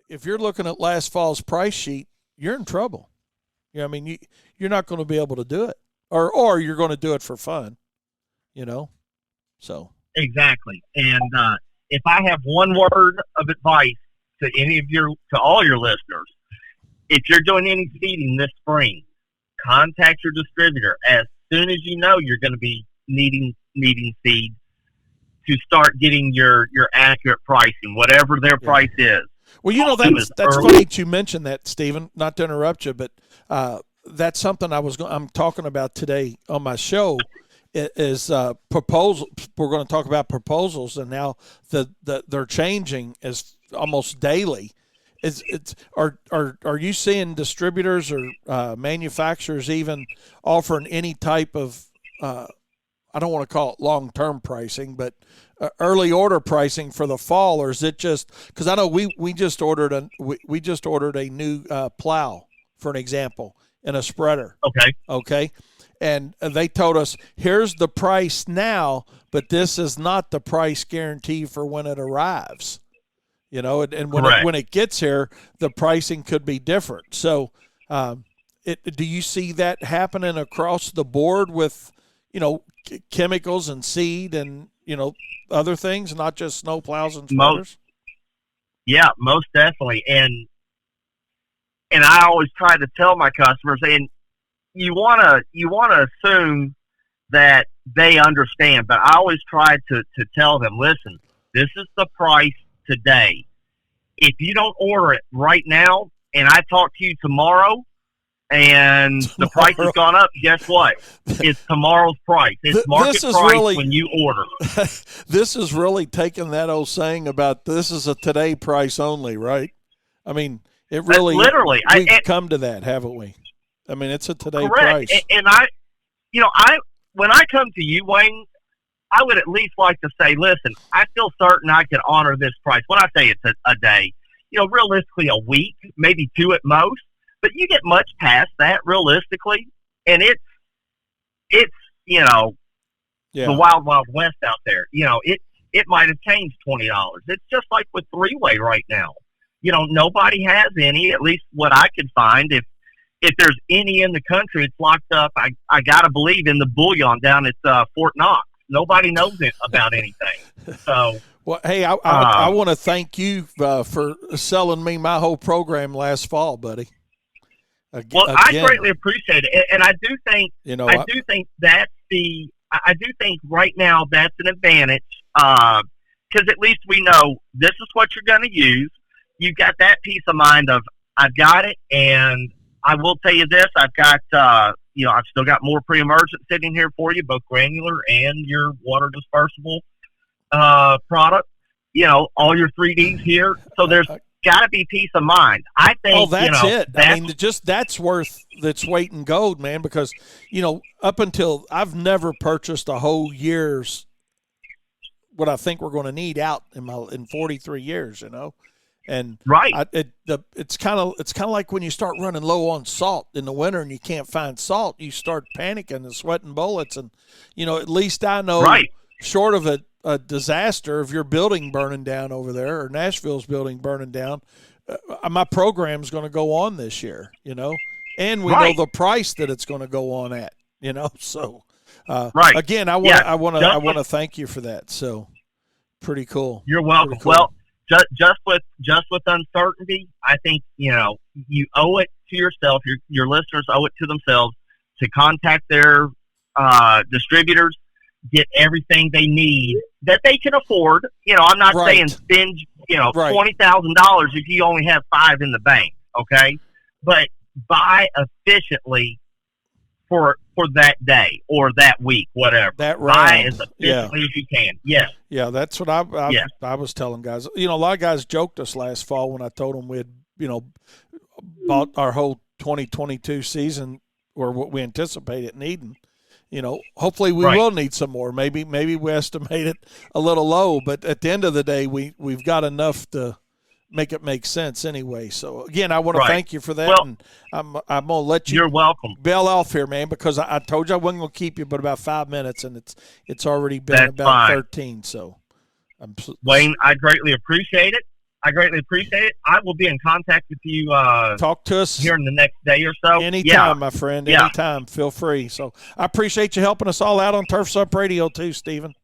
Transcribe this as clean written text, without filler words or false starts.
if you're looking at last fall's price sheet, you're in trouble. You're not going to be able to do it, or you're going to do it for fun, So Exactly. And if I have one word of advice to all your listeners, if you're doing any seeding this spring, contact your distributor as soon as you know you're going to be needing seed to start getting your accurate pricing, whatever their price is. Well, that's funny that you mentioned that, Stephen. Not to interrupt you, but that's something I'm talking about today on my show. Is proposal. We're going to talk about proposals, and now they're changing as almost daily. Are you seeing distributors or manufacturers even offering any type of I don't want to call it long-term pricing, but early order pricing for the fall, or is it just because I know we just ordered a new plow, for an example, and a spreader. Okay. And they told us, here's the price now, but this is not the price guarantee for when it arrives. And when it gets here, the pricing could be different. So do you see that happening across the board with, chemicals and seed and, other things, not just snow plows and spreaders? Yeah, most definitely. And I always try to tell my customers, and you want to assume that they understand, but I always try to tell them, listen, this is the price today. If you don't order it right now and I talk to you tomorrow and the price has gone up, guess what? It's tomorrow's price. It's market price when you order. This is really taking that old saying about this is a today price only, right? I mean, it really literally we've come to that, haven't we? I mean, it's a today correct. price. And when I come to you, Wayne, I would at least like to say, listen, I feel certain I can honor this price. When I say it's a day, realistically a week, maybe two at most, but you get much past that realistically, and it's the wild, wild west out there. It might have changed $20. It's just like with three-way right now. Nobody has any, at least what I could find. If there's any in the country, it's locked up. I gotta believe in the bullion down at Fort Knox. Nobody knows about anything. So, well, hey, I want to thank you for selling me my whole program last fall, buddy. I greatly appreciate it, and I do think I do think right now that's an advantage because at least we know this is what you're going to use. You got that peace of mind of I've got it, and I will tell you this: I've got I've still got more pre-emergent sitting here for you, both granular and your water dispersible product. All your 3Ds here, so there's got to be peace of mind. I think. Oh, that's it. I mean, that's worth its weight in gold, man. Because up until I've never purchased a whole year's what I think we're going to need out in 43 years. And right, it's kind of like when you start running low on salt in the winter and you can't find salt, you start panicking and sweating bullets. And at least I know, short of a disaster of your building burning down over there or Nashville's building burning down, my program's going to go on this year, and we know the price that it's going to go on at, So again, I want to thank you for that. So pretty cool. You're welcome. Cool. Well, just with uncertainty, I think you owe it to yourself. Your listeners owe it to themselves to contact their distributors, get everything they need that they can afford. I'm not saying spend $20,000 if you only have $5 in the bank. Okay, but buy efficiently for that day or that week, whatever. That buy as efficiently as you can. Yes. Yeah, that's what I was telling guys. A lot of guys joked us last fall when I told them we had, bought our whole 2022 season or what we anticipated needing. Hopefully we will need some more. Maybe we estimate it a little low, but at the end of the day, we've got enough to make it make sense anyway. So again, I want to thank you for that. Well, and I'm gonna let you. You're welcome. Bail off here, man, because I told you I wasn't gonna keep you but about 5 minutes, and it's already been about 13. So, Wayne, I greatly appreciate it. I greatly appreciate it. I will be in contact with you Talk to us here in the next day or so. anytime, my friend. Yeah. Anytime. Feel free. So I appreciate you helping us all out on Turfs Up Radio too, Stephen.